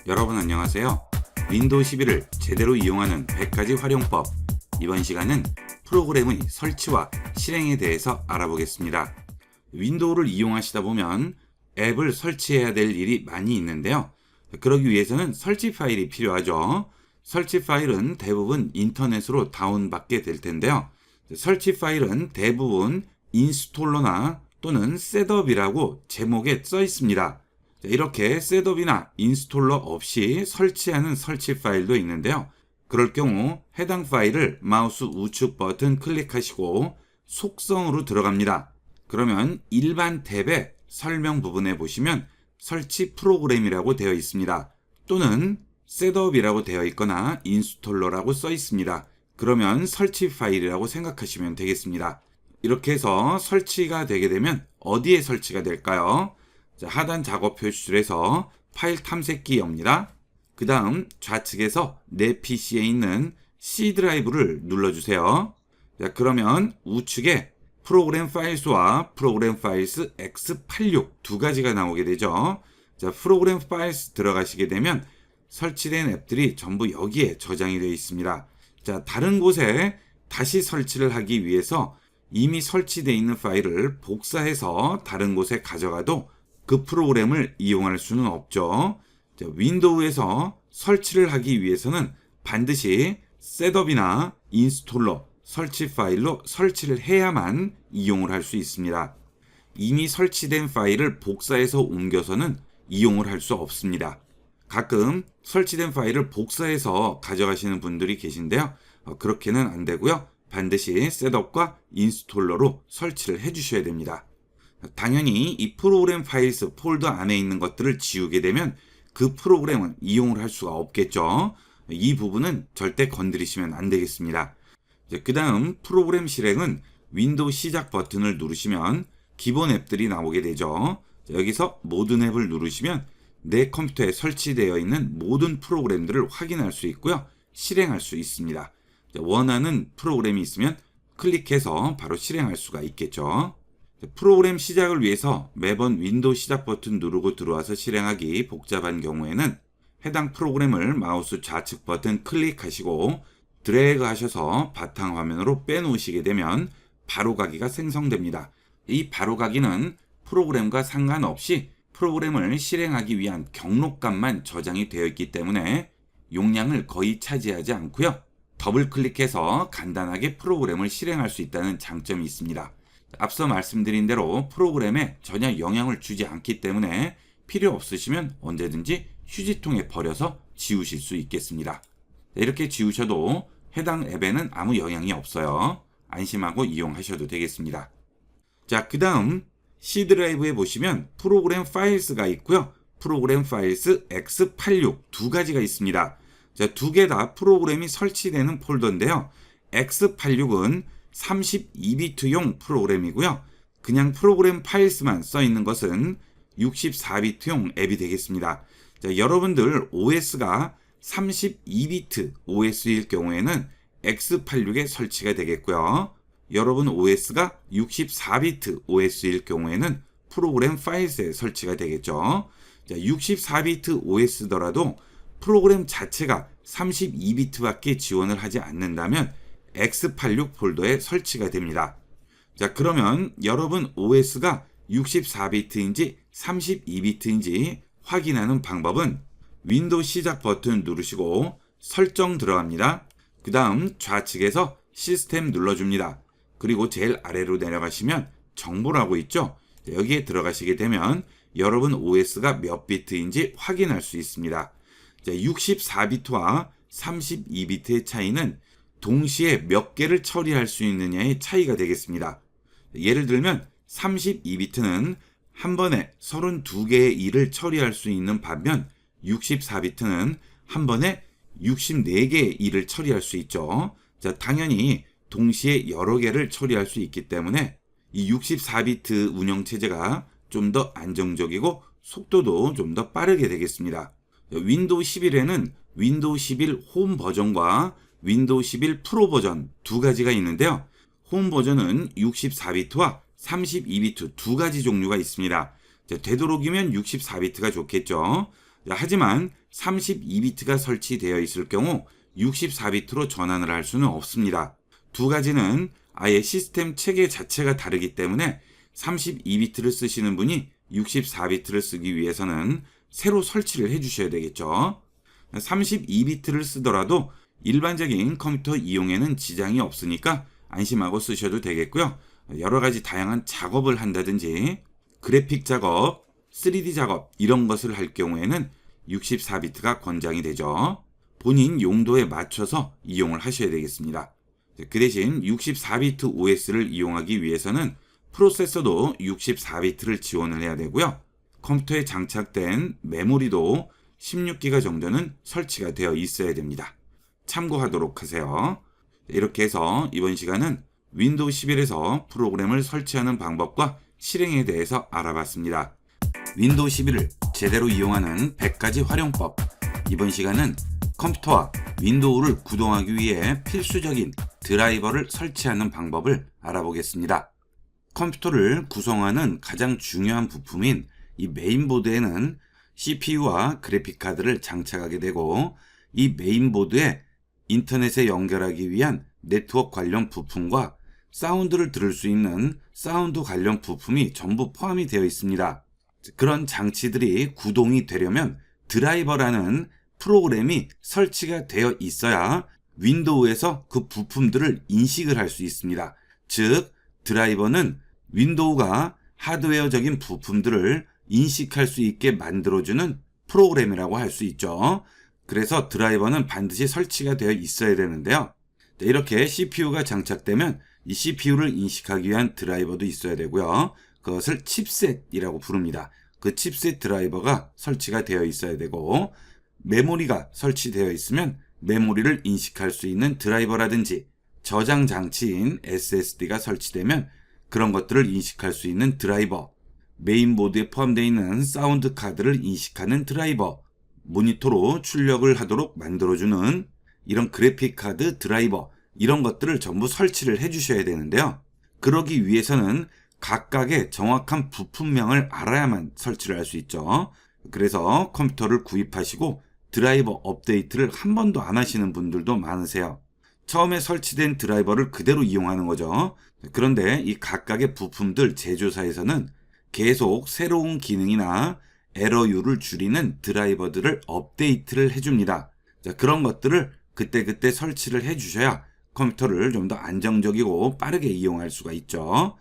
여러분 안녕하세요. 윈도우 11을 제대로 이용하는 100가지 활용법. 이번 시간은 프로그램의 설치와 실행에 대해서 알아보겠습니다. 윈도우를 이용하시다 보면 앱을 설치해야 될 일이 많이 있는데요. 그러기 위해서는 설치 파일이 필요하죠. 설치 파일은 대부분 인터넷으로 다운받게 될 텐데요. 설치 파일은 대부분 인스톨러나 또는 셋업이라고 제목에 써 있습니다. 이렇게 셋업이나 인스톨러 없이 설치하는 설치 파일도 있는데요. 그럴 경우 해당 파일을 마우스 우측 버튼 클릭하시고 속성으로 들어갑니다. 그러면 일반 탭의 설명 부분에 보시면 설치 프로그램이라고 되어 있습니다. 또는 셋업이라고 되어 있거나 인스톨러라고 써 있습니다. 그러면 설치 파일이라고 생각하시면 되겠습니다. 이렇게 해서 설치가 되게 되면 어디에 설치가 될까요? 자, 하단 작업 표시줄에서 파일 탐색기 엽니다. 그 다음 좌측에서 내 PC에 있는 C 드라이브를 눌러주세요. 자, 그러면 우측에 프로그램 파일스와 프로그램 파일스 X86 두 가지가 나오게 되죠. 자, 프로그램 파일스 들어가시게 되면 설치된 앱들이 전부 여기에 저장이 되어 있습니다. 자, 다른 곳에 다시 설치를 하기 위해서 이미 설치되어 있는 파일을 복사해서 다른 곳에 가져가도 그 프로그램을 이용할 수는 없죠. 자, 윈도우에서 설치를 하기 위해서는 반드시 셋업이나 인스톨러, 설치 파일로 설치를 해야만 이용을 할 수 있습니다. 이미 설치된 파일을 복사해서 옮겨서는 이용을 할 수 없습니다. 가끔 설치된 파일을 복사해서 가져가시는 분들이 계신데요. 그렇게는 안 되고요. 반드시 셋업과 인스톨러로 설치를 해주셔야 됩니다. 당연히 이 프로그램 파일스 폴더 안에 있는 것들을 지우게 되면 그 프로그램은 이용을 할 수가 없겠죠. 이 부분은 절대 건드리시면 안 되겠습니다. 그 다음 프로그램 실행은 윈도우 시작 버튼을 누르시면 기본 앱들이 나오게 되죠. 여기서 모든 앱을 누르시면 내 컴퓨터에 설치되어 있는 모든 프로그램들을 확인할 수 있고요. 실행할 수 있습니다. 원하는 프로그램이 있으면 클릭해서 바로 실행할 수가 있겠죠. 프로그램 시작을 위해서 매번 윈도우 시작 버튼 누르고 들어와서 실행하기 복잡한 경우에는 해당 프로그램을 마우스 좌측 버튼 클릭하시고 드래그 하셔서 바탕화면으로 빼놓으시게 되면 바로가기가 생성됩니다. 이 바로가기는 프로그램과 상관없이 프로그램을 실행하기 위한 경로값만 저장이 되어 있기 때문에 용량을 거의 차지하지 않고요. 더블 클릭해서 간단하게 프로그램을 실행할 수 있다는 장점이 있습니다. 앞서 말씀드린 대로 프로그램에 전혀 영향을 주지 않기 때문에 필요 없으시면 언제든지 휴지통에 버려서 지우실 수 있겠습니다. 이렇게 지우셔도 해당 앱에는 아무 영향이 없어요. 안심하고 이용하셔도 되겠습니다. 자, 그 다음 C 드라이브에 보시면 프로그램 파일스가 있고요. 프로그램 파일스 X86 두 가지가 있습니다. 자, 두 개 다 프로그램이 설치되는 폴더인데요. X86은 32비트용 프로그램이고요. 그냥 프로그램 파일스만 써 있는 것은 64비트용 앱이 되겠습니다. 자, 여러분들 OS가 32비트 OS일 경우에는 X86에 설치가 되겠고요. 여러분 OS가 64비트 OS일 경우에는 프로그램 파일스에 설치가 되겠죠. 자, 64비트 OS더라도 프로그램 자체가 32비트밖에 지원을 하지 않는다면 X86 폴더에 설치가 됩니다. 자, 그러면 여러분 OS가 64비트인지 32비트인지 확인하는 방법은 윈도우 시작 버튼 누르시고 설정 들어갑니다. 그 다음 좌측에서 시스템 눌러줍니다. 그리고 제일 아래로 내려가시면 정보라고 있죠. 여기에 들어가시게 되면 여러분 OS가 몇 비트인지 확인할 수 있습니다. 64비트와 32비트의 차이는 동시에 몇 개를 처리할 수 있느냐의 차이가 되겠습니다. 예를 들면 32비트는 한 번에 32개의 일을 처리할 수 있는 반면 64비트는 한 번에 64개의 일을 처리할 수 있죠. 자, 당연히 동시에 여러 개를 처리할 수 있기 때문에 이 64비트 운영체제가 좀 더 안정적이고 속도도 좀 더 빠르게 되겠습니다. 윈도우 11에는 윈도우 11 홈 버전과 윈도우 11 프로 버전 두 가지가 있는데요. 홈 버전은 64비트와 32비트 두 가지 종류가 있습니다. 되도록이면 64비트가 좋겠죠. 하지만 32비트가 설치되어 있을 경우 64비트로 전환을 할 수는 없습니다. 두 가지는 아예 시스템 체계 자체가 다르기 때문에 32비트를 쓰시는 분이 64비트를 쓰기 위해서는 새로 설치를 해주셔야 되겠죠. 32비트를 쓰더라도 일반적인 컴퓨터 이용에는 지장이 없으니까 안심하고 쓰셔도 되겠고요. 여러 가지 다양한 작업을 한다든지 그래픽 작업, 3D 작업 이런 것을 할 경우에는 64비트가 권장이 되죠. 본인 용도에 맞춰서 이용을 하셔야 되겠습니다. 그 대신 64비트 OS를 이용하기 위해서는 프로세서도 64비트를 지원을 해야 되고요. 컴퓨터에 장착된 메모리도 16기가 정도는 설치가 되어 있어야 됩니다. 참고하도록 하세요. 이렇게 해서 이번 시간은 윈도우 11에서 프로그램을 설치하는 방법과 실행에 대해서 알아봤습니다. 윈도우 11을 제대로 이용하는 100가지 활용법. 이번 시간은 컴퓨터와 윈도우를 구동하기 위해 필수적인 드라이버를 설치하는 방법을 알아보겠습니다. 컴퓨터를 구성하는 가장 중요한 부품인 이 메인보드에는 CPU와 그래픽카드를 장착하게 되고, 이 메인보드에 인터넷에 연결하기 위한 네트워크 관련 부품과 사운드를 들을 수 있는 사운드 관련 부품이 전부 포함이 되어 있습니다. 그런 장치들이 구동이 되려면 드라이버라는 프로그램이 설치가 되어 있어야 윈도우에서 그 부품들을 인식을 할 수 있습니다. 즉, 드라이버는 윈도우가 하드웨어적인 부품들을 인식할 수 있게 만들어주는 프로그램이라고 할 수 있죠. 그래서 드라이버는 반드시 설치가 되어 있어야 되는데요. 이렇게 CPU가 장착되면 이 CPU를 인식하기 위한 드라이버도 있어야 되고요. 그것을 칩셋이라고 부릅니다. 그 칩셋 드라이버가 설치가 되어 있어야 되고, 메모리가 설치되어 있으면 메모리를 인식할 수 있는 드라이버라든지 저장 장치인 SSD가 설치되면 그런 것들을 인식할 수 있는 드라이버, 메인보드에 포함되어 있는 사운드 카드를 인식하는 드라이버, 모니터로 출력을 하도록 만들어주는 이런 그래픽 카드 드라이버, 이런 것들을 전부 설치를 해주셔야 되는데요. 그러기 위해서는 각각의 정확한 부품명을 알아야만 설치를 할 수 있죠. 그래서 컴퓨터를 구입하시고 드라이버 업데이트를 한 번도 안 하시는 분들도 많으세요. 처음에 설치된 드라이버를 그대로 이용하는 거죠. 그런데 이 각각의 부품들 제조사에서는 계속 새로운 기능이나 에러율을 줄이는 드라이버들을 업데이트를 해줍니다. 그런 것들을 그때그때 설치를 해주셔야 컴퓨터를 좀 더 안정적이고 빠르게 이용할 수가 있죠.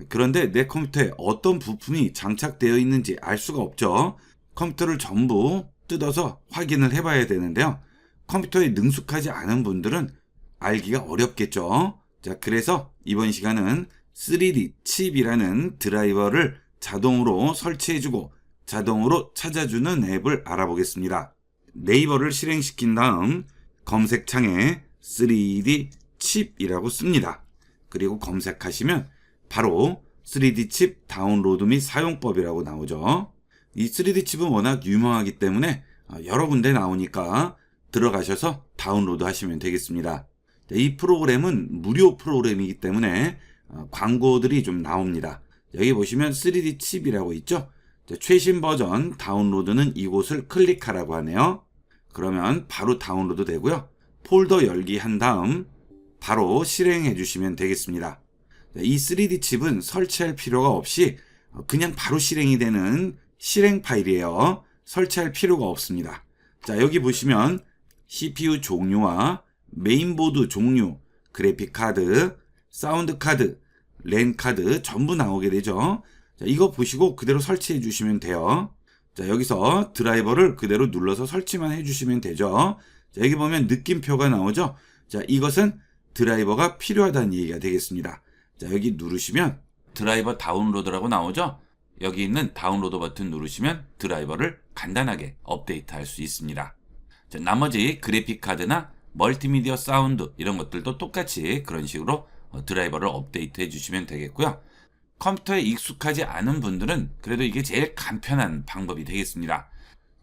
그런데 내 컴퓨터에 어떤 부품이 장착되어 있는지 알 수가 없죠. 컴퓨터를 전부 뜯어서 확인을 해봐야 되는데요. 컴퓨터에 능숙하지 않은 분들은 알기가 어렵겠죠. 그래서 이번 시간은 3D 칩이라는 드라이버를 자동으로 설치해주고 자동으로 찾아주는 앱을 알아보겠습니다. 네이버를 실행시킨 다음 검색창에 3D 칩이라고 씁니다. 그리고 검색하시면 바로 3D 칩 다운로드 및 사용법이라고 나오죠. 이 3D 칩은 워낙 유명하기 때문에 여러 군데 나오니까 들어가셔서 다운로드 하시면 되겠습니다. 이 프로그램은 무료 프로그램이기 때문에 광고들이 좀 나옵니다. 여기 보시면 3D 칩이라고 있죠. 최신 버전 다운로드는 이곳을 클릭하라고 하네요. 그러면 바로 다운로드 되고요. 폴더 열기 한 다음 바로 실행해 주시면 되겠습니다. 이 3D 칩은 설치할 필요가 없이 그냥 바로 실행이 되는 실행 파일이에요. 설치할 필요가 없습니다. 자, 여기 보시면 CPU 종류와 메인보드 종류, 그래픽 카드, 사운드 카드, 랜 카드 전부 나오게 되죠. 자, 이거 보시고 그대로 설치해 주시면 돼요. 자, 여기서 드라이버를 그대로 눌러서 설치만 해 주시면 되죠. 자, 여기 보면 느낌표가 나오죠. 자, 이것은 드라이버가 필요하다는 얘기가 되겠습니다. 자, 여기 누르시면 드라이버 다운로드라고 나오죠. 여기 있는 다운로드 버튼 누르시면 드라이버를 간단하게 업데이트 할 수 있습니다. 자, 나머지 그래픽 카드나 멀티미디어 사운드 이런 것들도 똑같이 그런 식으로 드라이버를 업데이트 해주시면 되겠고요. 컴퓨터에 익숙하지 않은 분들은 그래도 이게 제일 간편한 방법이 되겠습니다.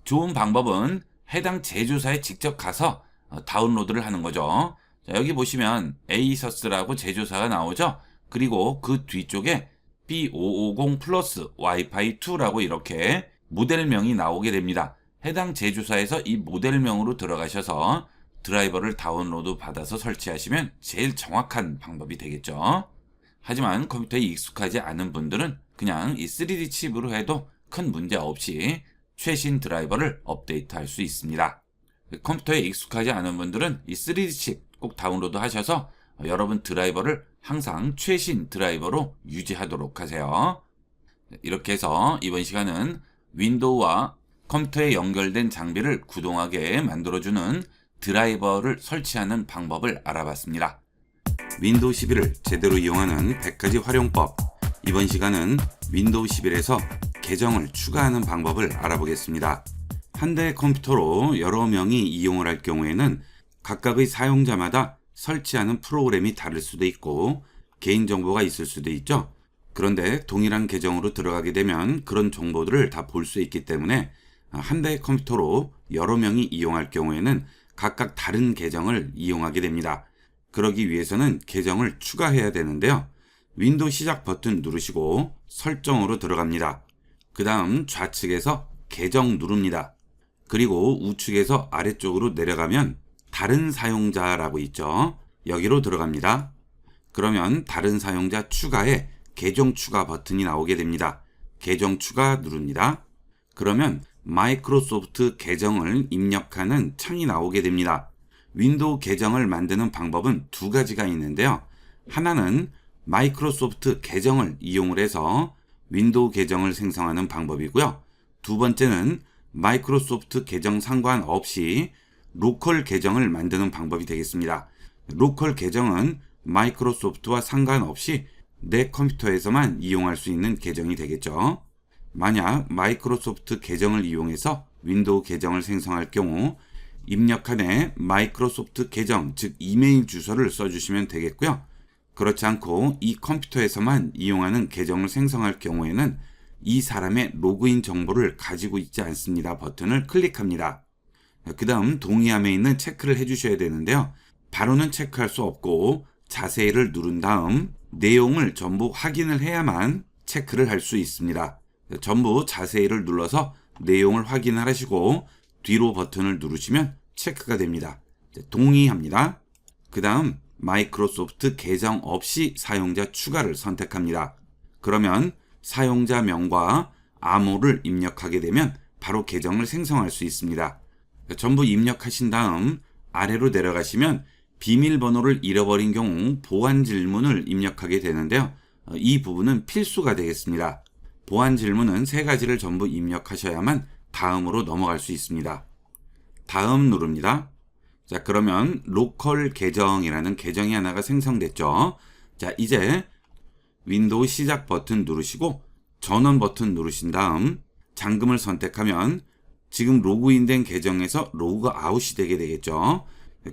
좋은 방법은 해당 제조사에 직접 가서 다운로드를 하는 거죠. 자, 여기 보시면 에이서스라고 제조사가 나오죠. 그리고 그 뒤쪽에 B550 플러스 와이파이 2라고 이렇게 모델명이 나오게 됩니다. 해당 제조사에서 이 모델명으로 들어가셔서 드라이버를 다운로드 받아서 설치하시면 제일 정확한 방법이 되겠죠. 하지만 컴퓨터에 익숙하지 않은 분들은 그냥 이 3D 칩으로 해도 큰 문제 없이 최신 드라이버를 업데이트할 수 있습니다. 컴퓨터에 익숙하지 않은 분들은 이 3D 칩 꼭 다운로드 하셔서 여러분 드라이버를 항상 최신 드라이버로 유지하도록 하세요. 이렇게 해서 이번 시간은 윈도우와 컴퓨터에 연결된 장비를 구동하게 만들어주는 드라이버를 설치하는 방법을 알아봤습니다. 윈도우 11을 제대로 이용하는 100가지 활용법. 이번 시간은 윈도우 11에서 계정을 추가하는 방법을 알아보겠습니다. 한 대의 컴퓨터로 여러 명이 이용을 할 경우에는 각각의 사용자마다 설치하는 프로그램이 다를 수도 있고 개인정보가 있을 수도 있죠. 그런데 동일한 계정으로 들어가게 되면 그런 정보들을 다 볼 수 있기 때문에 한 대의 컴퓨터로 여러 명이 이용할 경우에는 각각 다른 계정을 이용하게 됩니다. 그러기 위해서는 계정을 추가해야 되는데요. 윈도우 시작 버튼 누르시고 설정으로 들어갑니다. 그 다음 좌측에서 계정 누릅니다. 그리고 우측에서 아래쪽으로 내려가면 다른 사용자라고 있죠. 여기로 들어갑니다. 그러면 다른 사용자 추가에 계정 추가 버튼이 나오게 됩니다. 계정 추가 누릅니다. 그러면 마이크로소프트 계정을 입력하는 창이 나오게 됩니다. 윈도우 계정을 만드는 방법은 두 가지가 있는데요. 하나는 마이크로소프트 계정을 이용을 해서 윈도우 계정을 생성하는 방법이고요. 두 번째는 마이크로소프트 계정 상관없이 로컬 계정을 만드는 방법이 되겠습니다. 로컬 계정은 마이크로소프트와 상관없이 내 컴퓨터에서만 이용할 수 있는 계정이 되겠죠. 만약 마이크로소프트 계정을 이용해서 윈도우 계정을 생성할 경우 입력칸에 마이크로소프트 계정, 즉 이메일 주소를 써주시면 되겠고요. 그렇지 않고 이 컴퓨터에서만 이용하는 계정을 생성할 경우에는 이 사람의 로그인 정보를 가지고 있지 않습니다 버튼을 클릭합니다. 그 다음 동의함에 있는 체크를 해주셔야 되는데요. 바로는 체크할 수 없고 자세히를 누른 다음 내용을 전부 확인을 해야만 체크를 할 수 있습니다. 전부 자세히를 눌러서 내용을 확인을 하시고 뒤로 버튼을 누르시면 체크가 됩니다. 동의합니다. 그 다음 마이크로소프트 계정 없이 사용자 추가를 선택합니다. 그러면 사용자명과 암호를 입력하게 되면 바로 계정을 생성할 수 있습니다. 전부 입력하신 다음 아래로 내려가시면 비밀번호를 잃어버린 경우 보안 질문을 입력하게 되는데요. 이 부분은 필수가 되겠습니다. 보안 질문은 세 가지를 전부 입력하셔야만 다음으로 넘어갈 수 있습니다. 다음 누릅니다. 자, 그러면 로컬 계정이라는 계정이 하나가 생성됐죠. 자, 이제 윈도우 시작 버튼 누르시고 전원 버튼 누르신 다음 잠금을 선택하면 지금 로그인된 계정에서 로그 아웃이 되게 되겠죠.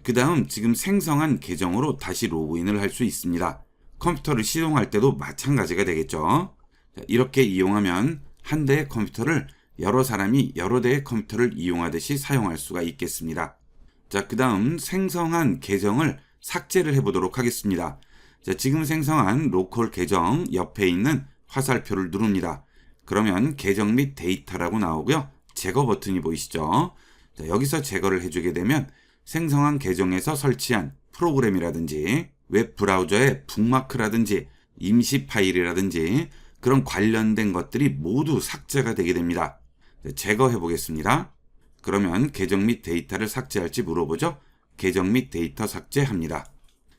그 다음 지금 생성한 계정으로 다시 로그인을 할 수 있습니다. 컴퓨터를 시동할 때도 마찬가지가 되겠죠. 자, 이렇게 이용하면 한 대의 컴퓨터를 여러 사람이 여러 대의 컴퓨터를 이용하듯이 사용할 수가 있겠습니다. 자, 그 다음 생성한 계정을 삭제를 해보도록 하겠습니다. 자, 지금 생성한 로컬 계정 옆에 있는 화살표를 누릅니다. 그러면 계정 및 데이터라고 나오고요. 제거 버튼이 보이시죠? 자, 여기서 제거를 해주게 되면 생성한 계정에서 설치한 프로그램이라든지 웹 브라우저의 북마크라든지 임시 파일이라든지 그런 관련된 것들이 모두 삭제가 되게 됩니다. 제거해 보겠습니다. 그러면 계정 및 데이터를 삭제할지 물어보죠. 계정 및 데이터 삭제합니다.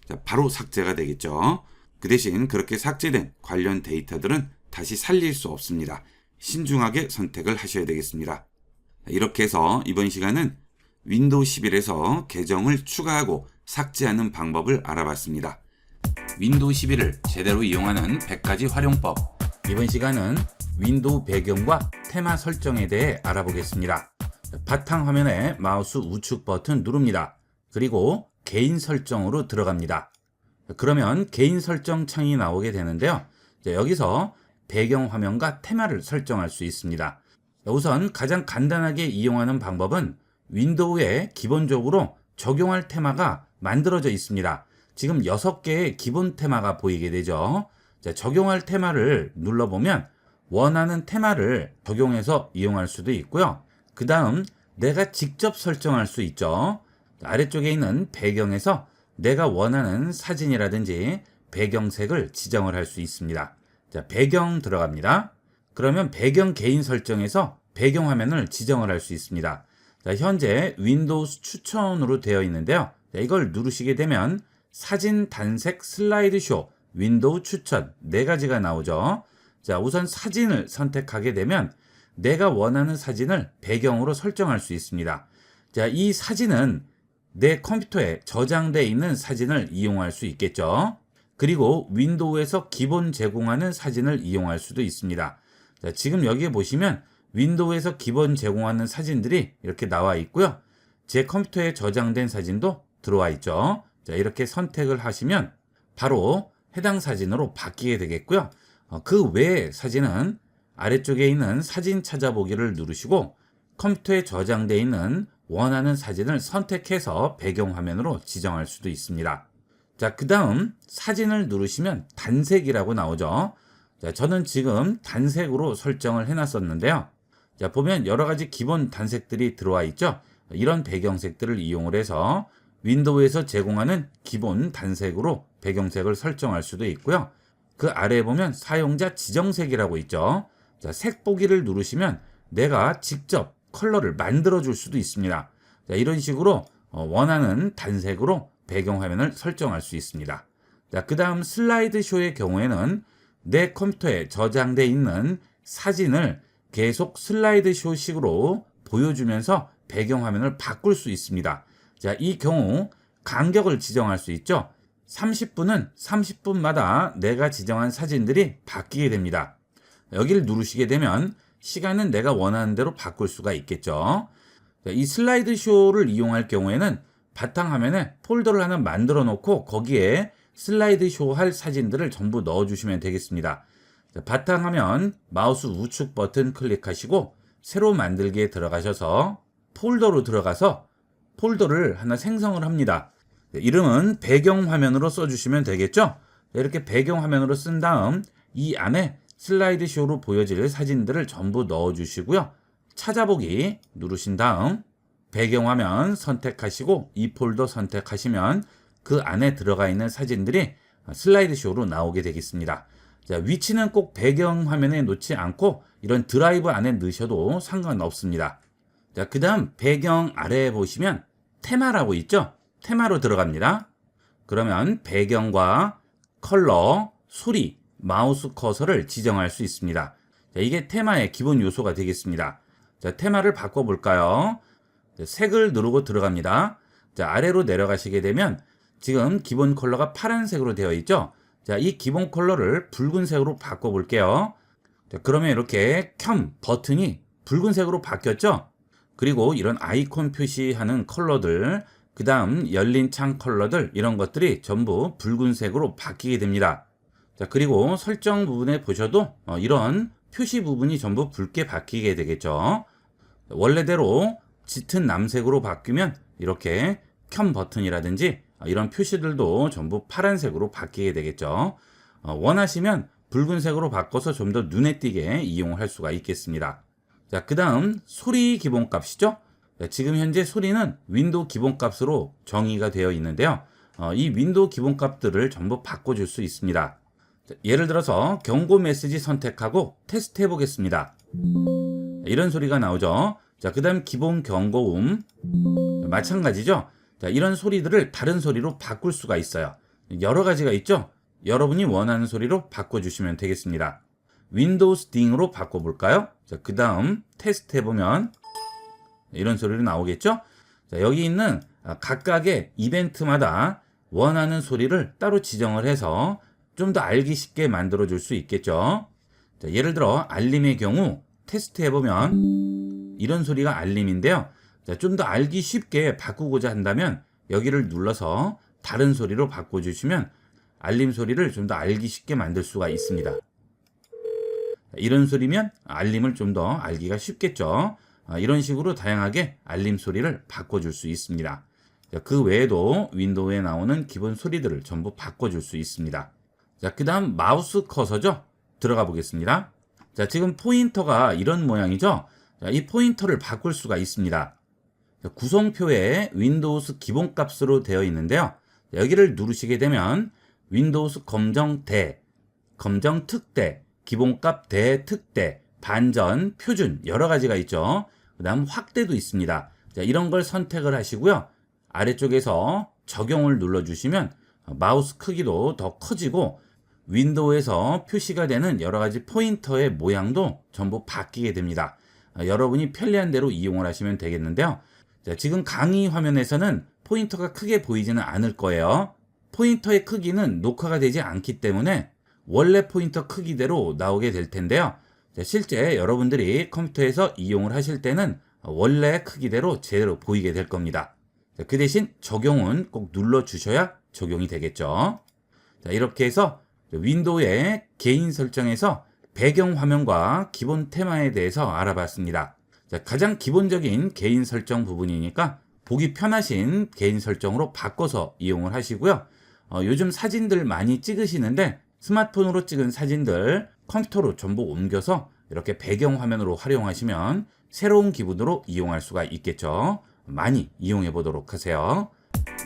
자, 바로 삭제가 되겠죠. 그 대신 그렇게 삭제된 관련 데이터들은 다시 살릴 수 없습니다. 신중하게 선택을 하셔야 되겠습니다. 이렇게 해서 이번 시간은 윈도우 11에서 계정을 추가하고 삭제하는 방법을 알아봤습니다. 윈도우 11을 제대로 이용하는 100가지 활용법. 이번 시간은 윈도우 배경과 테마 설정에 대해 알아보겠습니다. 바탕화면에 마우스 우측 버튼 누릅니다. 그리고 개인 설정으로 들어갑니다. 그러면 개인 설정 창이 나오게 되는데요. 여기서 배경화면과 테마를 설정할 수 있습니다. 우선 가장 간단하게 이용하는 방법은 윈도우에 기본적으로 적용할 테마가 만들어져 있습니다. 지금 6개의 기본 테마가 보이게 되죠. 자, 적용할 테마를 눌러보면 원하는 테마를 적용해서 이용할 수도 있고요. 그 다음 내가 직접 설정할 수 있죠. 아래쪽에 있는 배경에서 내가 원하는 사진이라든지 배경색을 지정을 할 수 있습니다. 자, 배경 들어갑니다. 그러면 배경 개인 설정에서 배경 화면을 지정을 할 수 있습니다. 자, 현재 윈도우스 추천으로 되어 있는데요. 자, 이걸 누르시게 되면 사진 단색 슬라이드쇼 윈도우 추천 4가지가 나오죠. 자, 우선 사진을 선택하게 되면 내가 원하는 사진을 배경으로 설정할 수 있습니다. 자, 이 사진은 내 컴퓨터에 저장되어 있는 사진을 이용할 수 있겠죠. 그리고 윈도우에서 기본 제공하는 사진을 이용할 수도 있습니다. 자, 지금 여기에 보시면 윈도우에서 기본 제공하는 사진들이 이렇게 나와 있고요. 제 컴퓨터에 저장된 사진도 들어와 있죠. 자, 이렇게 선택을 하시면 바로 해당 사진으로 바뀌게 되겠고요. 그 외의 사진은 아래쪽에 있는 사진 찾아보기를 누르시고 컴퓨터에 저장되어 있는 원하는 사진을 선택해서 배경화면으로 지정할 수도 있습니다. 자, 그 다음 사진을 누르시면 단색이라고 나오죠. 자, 저는 지금 단색으로 설정을 해놨었는데요. 자, 보면 여러 가지 기본 단색들이 들어와 있죠. 이런 배경색들을 이용을 해서 윈도우에서 제공하는 기본 단색으로 배경색을 설정할 수도 있고요. 그 아래에 보면 사용자 지정색이라고 있죠. 자, 색 보기를 누르시면 내가 직접 컬러를 만들어 줄 수도 있습니다. 자, 이런 식으로 원하는 단색으로 배경화면을 설정할 수 있습니다. 자, 그 다음 슬라이드 쇼의 경우에는 내 컴퓨터에 저장되어 있는 사진을 계속 슬라이드 쇼 식으로 보여주면서 배경화면을 바꿀 수 있습니다. 자, 이 경우 간격을 지정할 수 있죠. 30분은 30분마다 내가 지정한 사진들이 바뀌게 됩니다. 여기를 누르시게 되면 시간은 내가 원하는 대로 바꿀 수가 있겠죠. 자, 이 슬라이드 쇼를 이용할 경우에는 바탕화면에 폴더를 하나 만들어 놓고 거기에 슬라이드 쇼 할 사진들을 전부 넣어 주시면 되겠습니다. 자, 바탕화면 마우스 우측 버튼 클릭하시고 새로 만들기에 들어가셔서 폴더로 들어가서 폴더를 하나 생성을 합니다. 이름은 배경화면으로 써주시면 되겠죠. 이렇게 배경화면으로 쓴 다음 이 안에 슬라이드 쇼로 보여질 사진들을 전부 넣어주시고요. 찾아보기 누르신 다음 배경화면 선택하시고 이 폴더 선택하시면 그 안에 들어가 있는 사진들이 슬라이드 쇼로 나오게 되겠습니다. 자, 위치는 꼭 배경화면에 놓지 않고 이런 드라이브 안에 넣으셔도 상관없습니다. 자, 그 다음 배경 아래에 보시면 테마라고 있죠? 테마로 들어갑니다. 그러면 배경과 컬러, 소리, 마우스 커서를 지정할 수 있습니다. 자, 이게 테마의 기본 요소가 되겠습니다. 자, 테마를 바꿔볼까요? 자, 색을 누르고 들어갑니다. 자, 아래로 내려가시게 되면 지금 기본 컬러가 파란색으로 되어 있죠? 자, 이 기본 컬러를 붉은색으로 바꿔볼게요. 자, 그러면 이렇게 켬 버튼이 붉은색으로 바뀌었죠? 그리고 이런 아이콘 표시하는 컬러들, 그 다음 열린 창 컬러들 이런 것들이 전부 붉은색으로 바뀌게 됩니다. 자, 그리고 설정 부분에 보셔도 이런 표시 부분이 전부 붉게 바뀌게 되겠죠. 원래대로 짙은 남색으로 바뀌면 이렇게 켬 버튼이라든지 이런 표시들도 전부 파란색으로 바뀌게 되겠죠. 원하시면 붉은색으로 바꿔서 좀 더 눈에 띄게 이용할 수가 있겠습니다. 자, 그 다음 소리 기본값이죠. 자, 지금 현재 소리는 윈도우 기본값으로 정의가 되어 있는데요. 이 윈도우 기본값들을 전부 바꿔줄 수 있습니다. 자, 예를 들어서 경고 메시지 선택하고 테스트 해보겠습니다. 이런 소리가 나오죠. 자, 그 다음 기본 경고음 마찬가지죠. 자, 이런 소리들을 다른 소리로 바꿀 수가 있어요. 여러 가지가 있죠. 여러분이 원하는 소리로 바꿔주시면 되겠습니다. 윈도우 스팅으로 바꿔볼까요? 자, 그 다음 테스트 해보면 이런 소리로 나오겠죠? 자, 여기 있는 각각의 이벤트마다 원하는 소리를 따로 지정을 해서 좀 더 알기 쉽게 만들어 줄 수 있겠죠? 자, 예를 들어 알림의 경우 테스트 해보면 이런 소리가 알림인데요. 자, 좀 더 알기 쉽게 바꾸고자 한다면 여기를 눌러서 다른 소리로 바꿔주시면 알림 소리를 좀 더 알기 쉽게 만들 수가 있습니다. 이런 소리면 알림을 좀 더 알기가 쉽겠죠. 이런 식으로 다양하게 알림 소리를 바꿔줄 수 있습니다. 그 외에도 윈도우에 나오는 기본 소리들을 전부 바꿔줄 수 있습니다. 자, 그 다음 마우스 커서죠. 들어가 보겠습니다. 자, 지금 포인터가 이런 모양이죠. 자, 이 포인터를 바꿀 수가 있습니다. 구성표에 윈도우스 기본값으로 되어 있는데요. 여기를 누르시게 되면 윈도우스 검정 대, 검정 특대, 기본값 대 특대, 반전, 표준 여러 가지가 있죠. 그 다음 확대도 있습니다. 자, 이런 걸 선택을 하시고요. 아래쪽에서 적용을 눌러주시면 마우스 크기도 더 커지고 윈도우에서 표시가 되는 여러 가지 포인터의 모양도 전부 바뀌게 됩니다. 여러분이 편리한 대로 이용을 하시면 되겠는데요. 자, 지금 강의 화면에서는 포인터가 크게 보이지는 않을 거예요. 포인터의 크기는 녹화가 되지 않기 때문에 원래 포인터 크기대로 나오게 될 텐데요. 자, 실제 여러분들이 컴퓨터에서 이용을 하실 때는 원래 크기대로 제대로 보이게 될 겁니다. 자, 그 대신 적용은 꼭 눌러주셔야 적용이 되겠죠. 자, 이렇게 해서 윈도우의 개인 설정에서 배경 화면과 기본 테마에 대해서 알아봤습니다. 자, 가장 기본적인 개인 설정 부분이니까 보기 편하신 개인 설정으로 바꿔서 이용을 하시고요. 요즘 사진들 많이 찍으시는데 스마트폰으로 찍은 사진들 컴퓨터로 전부 옮겨서 이렇게 배경 화면으로 활용하시면 새로운 기분으로 이용할 수가 있겠죠. 많이 이용해 보도록 하세요.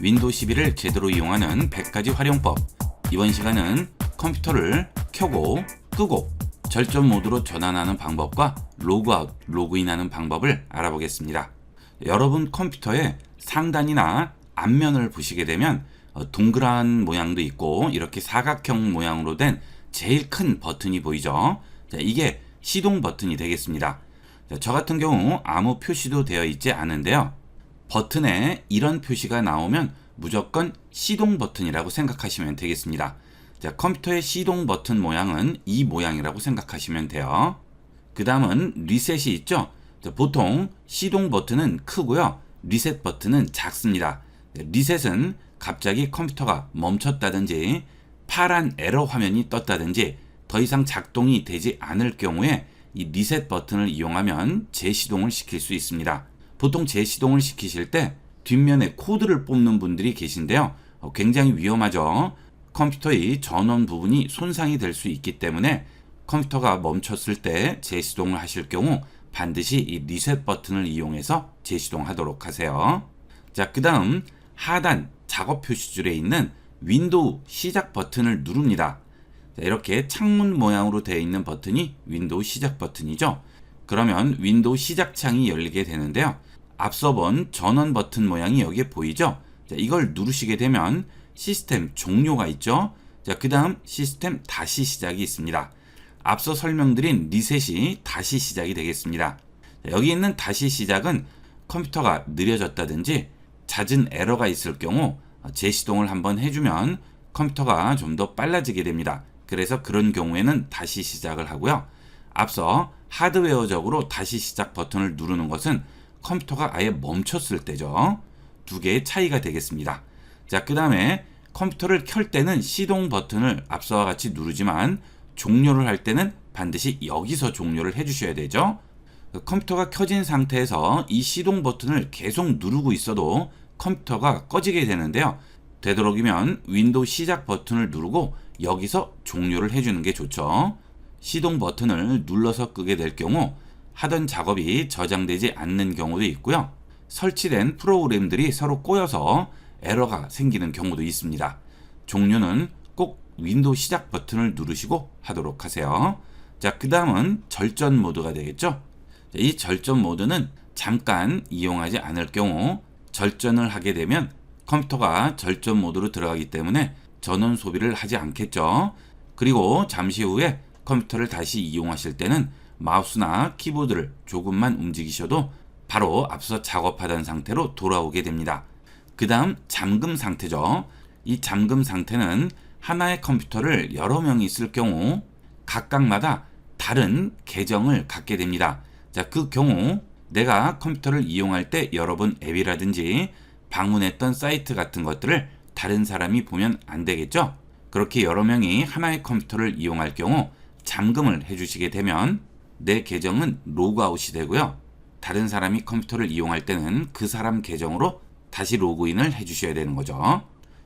윈도우 11을 제대로 이용하는 100가지 활용법. 이번 시간은 컴퓨터를 켜고 끄고 절전 모드로 전환하는 방법과 로그아웃, 로그인하는 방법을 알아보겠습니다. 여러분 컴퓨터의 상단이나 앞면을 보시게 되면 동그란 모양도 있고 이렇게 사각형 모양으로 된 제일 큰 버튼이 보이죠. 자, 이게 시동 버튼이 되겠습니다. 자, 저 같은 경우 아무 표시도 되어 있지 않은데요. 버튼에 이런 표시가 나오면 무조건 시동 버튼이라고 생각하시면 되겠습니다. 자, 컴퓨터의 시동 버튼 모양은 이 모양이라고 생각하시면 돼요. 그 다음은 리셋이 있죠. 자, 보통 시동 버튼은 크고요. 리셋 버튼은 작습니다. 리셋은 갑자기 컴퓨터가 멈췄다든지 파란 에러 화면이 떴다든지 더 이상 작동이 되지 않을 경우에 이 리셋 버튼을 이용하면 재시동을 시킬 수 있습니다. 보통 재시동을 시키실 때 뒷면에 코드를 뽑는 분들이 계신데요. 굉장히 위험하죠. 컴퓨터의 전원 부분이 손상이 될 수 있기 때문에 컴퓨터가 멈췄을 때 재시동을 하실 경우 반드시 이 리셋 버튼을 이용해서 재시동하도록 하세요. 자, 그 다음 하단 작업 표시줄에 있는 윈도우 시작 버튼을 누릅니다. 자, 이렇게 창문 모양으로 되어 있는 버튼이 윈도우 시작 버튼이죠. 그러면 윈도우 시작 창이 열리게 되는데요. 앞서 본 전원 버튼 모양이 여기에 보이죠? 자, 이걸 누르시게 되면 시스템 종료가 있죠. 자, 그 다음 시스템 다시 시작이 있습니다. 앞서 설명드린 리셋이 다시 시작이 되겠습니다. 자, 여기 있는 다시 시작은 컴퓨터가 느려졌다든지 잦은 에러가 있을 경우 재시동을 한번 해주면 컴퓨터가 좀 더 빨라지게 됩니다. 그래서 그런 경우에는 다시 시작을 하고요. 앞서 하드웨어적으로 다시 시작 버튼을 누르는 것은 컴퓨터가 아예 멈췄을 때죠. 두 개의 차이가 되겠습니다. 자, 그 다음에 컴퓨터를 켤 때는 시동 버튼을 앞서와 같이 누르지만 종료를 할 때는 반드시 여기서 종료를 해주셔야 되죠. 컴퓨터가 켜진 상태에서 이 시동 버튼을 계속 누르고 있어도 컴퓨터가 꺼지게 되는데요. 되도록이면 윈도우 시작 버튼을 누르고 여기서 종료를 해주는 게 좋죠. 시동 버튼을 눌러서 끄게 될 경우 하던 작업이 저장되지 않는 경우도 있고요. 설치된 프로그램들이 서로 꼬여서 에러가 생기는 경우도 있습니다. 종료는 꼭 윈도우 시작 버튼을 누르시고 하도록 하세요. 자, 그 다음은 절전 모드가 되겠죠. 이 절전 모드는 잠깐 이용하지 않을 경우 절전을 하게 되면 컴퓨터가 절전 모드로 들어가기 때문에 전원 소비를 하지 않겠죠. 그리고 잠시 후에 컴퓨터를 다시 이용하실 때는 마우스나 키보드를 조금만 움직이셔도 바로 앞서 작업하던 상태로 돌아오게 됩니다. 그 다음 잠금 상태죠. 이 잠금 상태는 하나의 컴퓨터를 여러 명이 쓸 경우 각각마다 다른 계정을 갖게 됩니다. 자, 그 경우 내가 컴퓨터를 이용할 때 여러 번 앱이라든지 방문했던 사이트 같은 것들을 다른 사람이 보면 안 되겠죠. 그렇게 여러 명이 하나의 컴퓨터를 이용할 경우 잠금을 해주시게 되면 내 계정은 로그아웃이 되고요. 다른 사람이 컴퓨터를 이용할 때는 그 사람 계정으로 다시 로그인을 해주셔야 되는 거죠.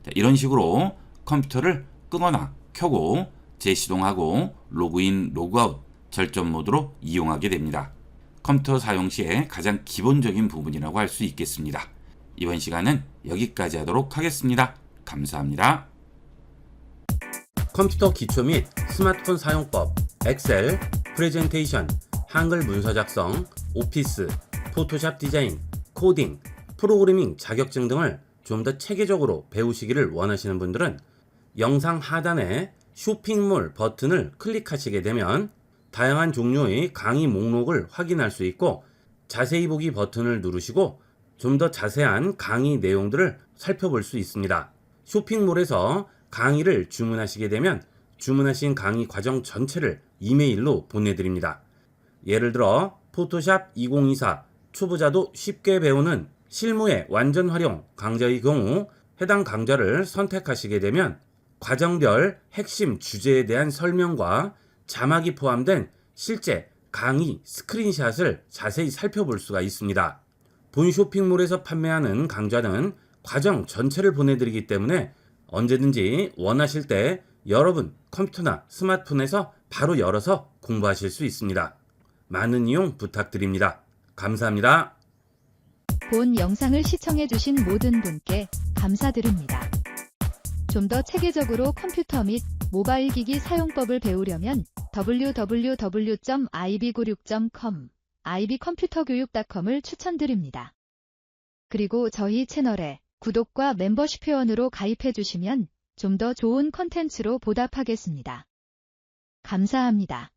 자, 이런 식으로 컴퓨터를 끄거나 켜고 재시동하고 로그인, 로그아웃, 절전 모드로 이용하게 됩니다. 컴퓨터 사용 시에 가장 기본적인 부분이라고 할 수 있겠습니다. 이번 시간은 여기까지 하도록 하겠습니다. 감사합니다. 컴퓨터 기초 및 스마트폰 사용법, 엑셀, 프레젠테이션, 한글 문서 작성, 오피스, 포토샵 디자인, 코딩, 프로그래밍 자격증 등을 좀 더 체계적으로 배우시기를 원하시는 분들은 영상 하단에 쇼핑몰 버튼을 클릭하시게 되면 다양한 종류의 강의 목록을 확인할 수 있고, 자세히 보기 버튼을 누르시고 좀 더 자세한 강의 내용들을 살펴볼 수 있습니다. 쇼핑몰에서 강의를 주문하시게 되면 주문하신 강의 과정 전체를 이메일로 보내드립니다. 예를 들어 포토샵 2024 초보자도 쉽게 배우는 실무의 완전 활용 강좌의 경우 해당 강좌를 선택하시게 되면 과정별 핵심 주제에 대한 설명과 자막이 포함된 실제 강의 스크린샷을 자세히 살펴볼 수가 있습니다. 본 쇼핑몰에서 판매하는 강좌는 과정 전체를 보내드리기 때문에 언제든지 원하실 때 여러분 컴퓨터나 스마트폰에서 바로 열어서 공부하실 수 있습니다. 많은 이용 부탁드립니다. 감사합니다. 본 영상을 시청해주신 모든 분께 감사드립니다. 좀 더 체계적으로 컴퓨터 및 모바일 기기 사용법을 배우려면 www.ib96.com, ibcomputer교육.com을 추천드립니다. 그리고 저희 채널에 구독과 멤버십 회원으로 가입해주시면 좀 더 좋은 컨텐츠로 보답하겠습니다. 감사합니다.